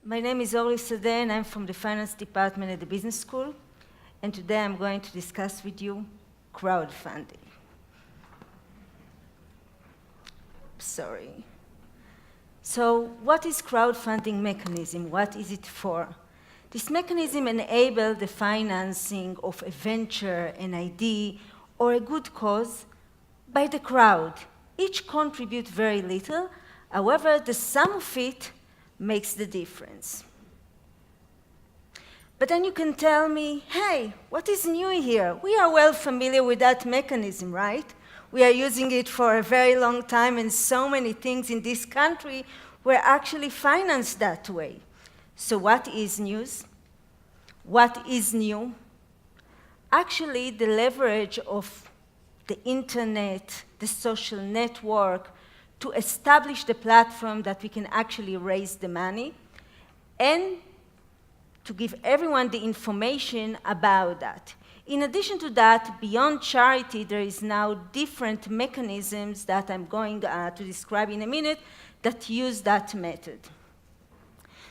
My name is Orly Sade, and I'm from the finance department at the business school. And today I'm going to discuss with you crowdfunding. Sorry. So what is crowdfunding mechanism? What is it for? This mechanism enables the financing of a venture, an idea, or a good cause by the crowd. Each contributes very little. However, the sum of it makes the difference. But then you can tell me, hey, what is new here? We are well familiar with that mechanism, right? We are using it for a very long time, and so many things in this country were actually financed that way. So what is news? What is new? Actually, the leverage of the internet, the social network, to establish the platform that we can actually raise the money, and to give everyone the information about that. In addition to that, beyond charity, there is now different mechanisms that I'm going to describe in a minute that use that method.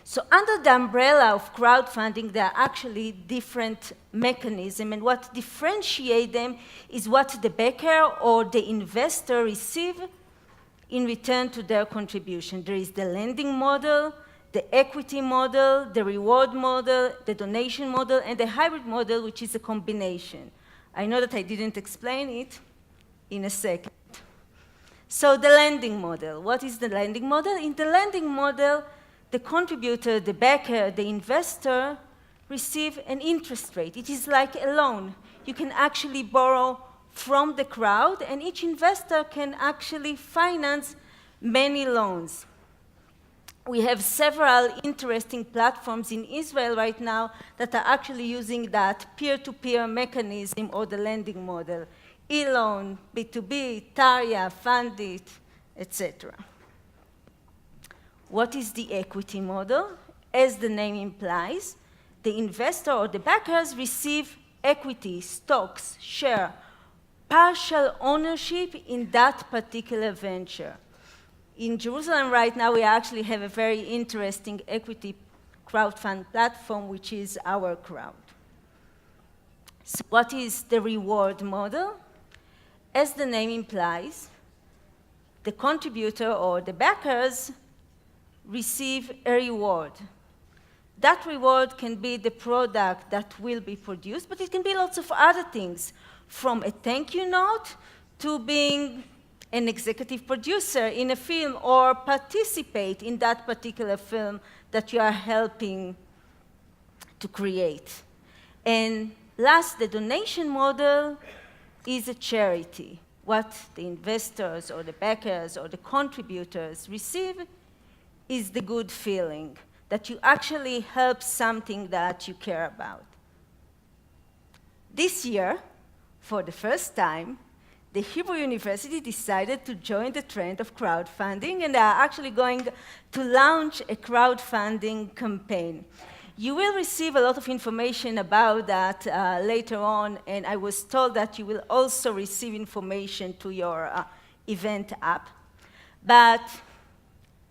So under the umbrella of crowdfunding, there are actually different mechanisms, and what differentiates them is what the backer or the investor receive in return to their contribution. There is the lending model, the equity model, the reward model, the donation model, and the hybrid model, which is a combination. I know that I didn't explain it in a second. So the lending model. What is the lending model? In the lending model, the contributor, the backer, the investor receive an interest rate. It is like a loan. You can actually borrow from the crowd, and each investor can actually finance many loans. We have several interesting platforms in Israel right now that are actually using that peer-to-peer mechanism or the lending model. E-loan, B2B, Tarya, Fundit, etc. What is the equity model? As the name implies, the investor or the backers receive equity, stocks, share, partial ownership in that particular venture. In Jerusalem right now, we actually have a very interesting equity crowdfund platform, which is our crowd. So what is the reward model? As the name implies, the contributor or the backers receive a reward. That reward can be the product that will be produced, but it can be lots of other things, from a thank you note to being an executive producer in a film or participate in that particular film that you are helping to create. And last, the donation model is a charity. What the investors or the backers or the contributors receive is the good feeling that you actually help something that you care about. This year, for the first time, the Hebrew University decided to join the trend of crowdfunding, and they are actually going to launch a crowdfunding campaign. You will receive a lot of information about that later on, and I was told that you will also receive information to your event app. But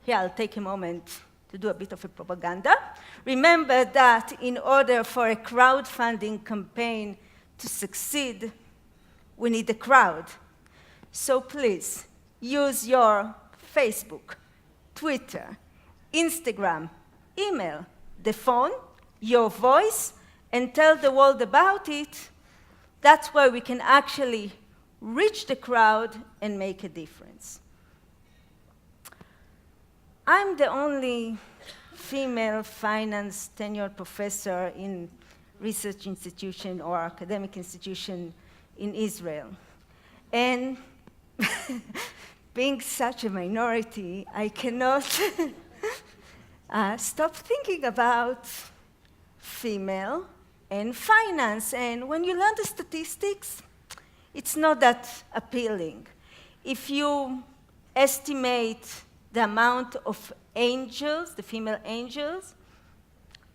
here, I'll take a moment to do a bit of a propaganda. Remember that in order for a crowdfunding campaign to succeed, we need a crowd. So please, use your Facebook, Twitter, Instagram, email, the phone, your voice, and tell the world about it. That's where we can actually reach the crowd and make a difference. I'm the only female finance tenured professor in research institution or academic institution in Israel. And being such a minority, I cannot stop thinking about female and finance. And when you learn the statistics, it's not that appealing. If you estimate the amount of angels, the female angels,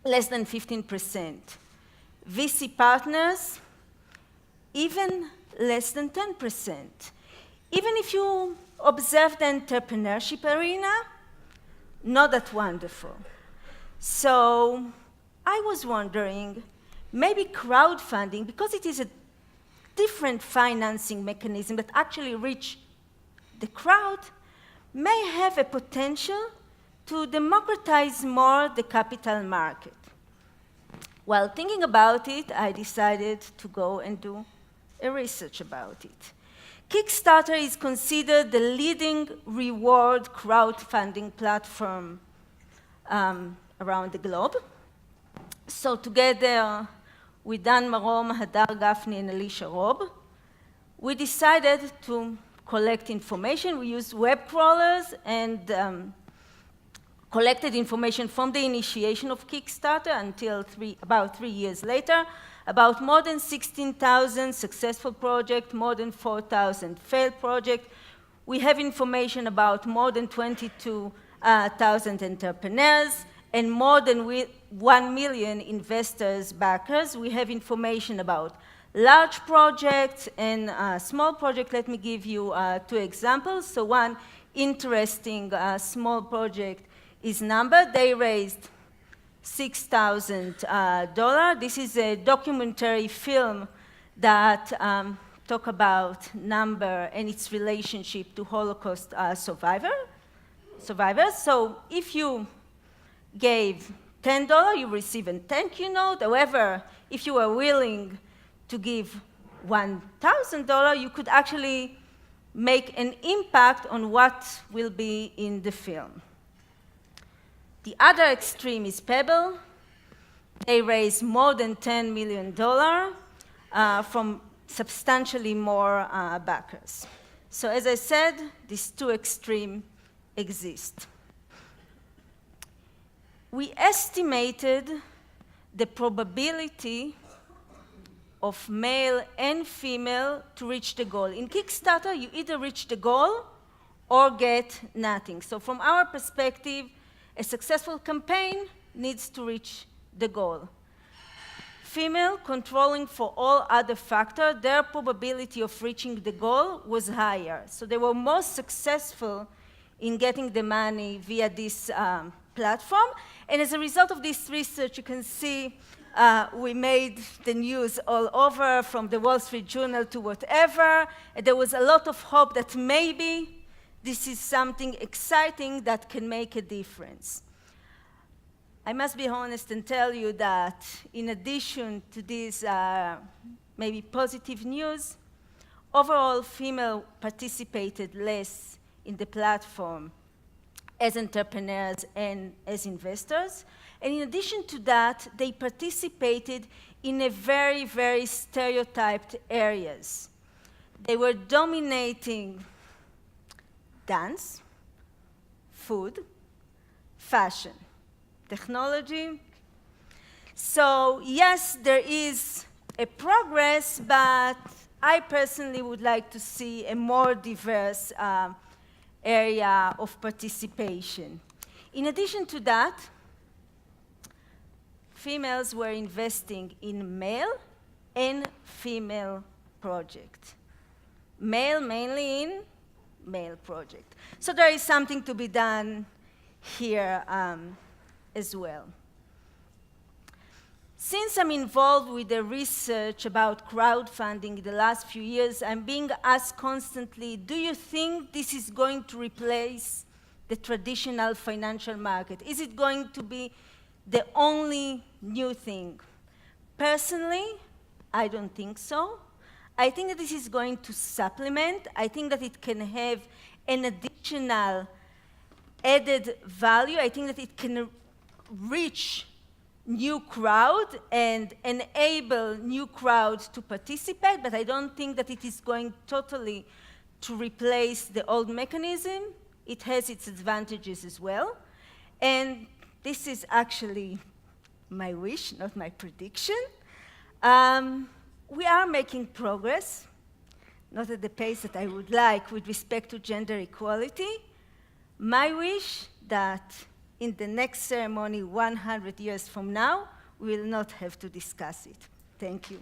less than 15%. VC partners, even less than 10%. Even if you observe the entrepreneurship arena, not that wonderful. So I was wondering, maybe crowdfunding, because it is a different financing mechanism that actually reach the crowd, may have a potential to democratize more the capital market. While thinking about it, I decided to go and do a research about it. Kickstarter is considered the leading reward crowdfunding platform around the globe. So together with Dan Marom, Hadar Gafni, and Alicia Robb, we decided to collect information. We used web crawlers and collected information from the initiation of Kickstarter until about 3 years later, about more than 16,000 successful projects, more than 4,000 failed projects. We have information about more than 22,000 entrepreneurs and more than 1 million investors, backers. We have information about large projects and small projects. Let me give you 2 examples. So one interesting small project is Number. They raised $6,000. This is a documentary film that talk about Number and its relationship to Holocaust survivors. So if you gave $10, you receive a thank you note. However, if you are willing to give $1,000, you could actually make an impact on what will be in the film. The other extreme is Pebble. They raised more than $10 million from substantially more backers. So as I said, these 2 extremes exist. We estimated the probability of male and female to reach the goal. In Kickstarter, you either reach the goal or get nothing. So from our perspective, a successful campaign needs to reach the goal. Female controlling for all other factors, their probability of reaching the goal was higher. So they were more successful in getting the money via this platform. And as a result of this research, you can see we made the news all over, from the Wall Street Journal to whatever. And there was a lot of hope that maybe this is something exciting that can make a difference. I must be honest and tell you that in addition to this maybe positive news, overall female participated less in the platform as entrepreneurs and as investors. And in addition to that, they participated in a very, very stereotyped areas. They were dominating dance, food, fashion, technology. So yes, there is a progress, but I personally would like to see a more diverse area of participation. In addition to that, females were investing in male and female projects. Male mainly in male project. So there is something to be done here as well. Since I'm involved with the research about crowdfunding the last few years, I'm being asked constantly, do you think this is going to replace the traditional financial market? Is it going to be the only new thing? Personally, I don't think so. I think that this is going to supplement. I think that it can have an additional added value. I think that it can reach new crowd and enable new crowds to participate, but I don't think that it is going totally to replace the old mechanism. It has its advantages as well. And this is actually my wish, not my prediction. We are making progress, not at the pace that I would like with respect to gender equality. My wish that in the next ceremony 100 years from now, we will not have to discuss it. Thank you.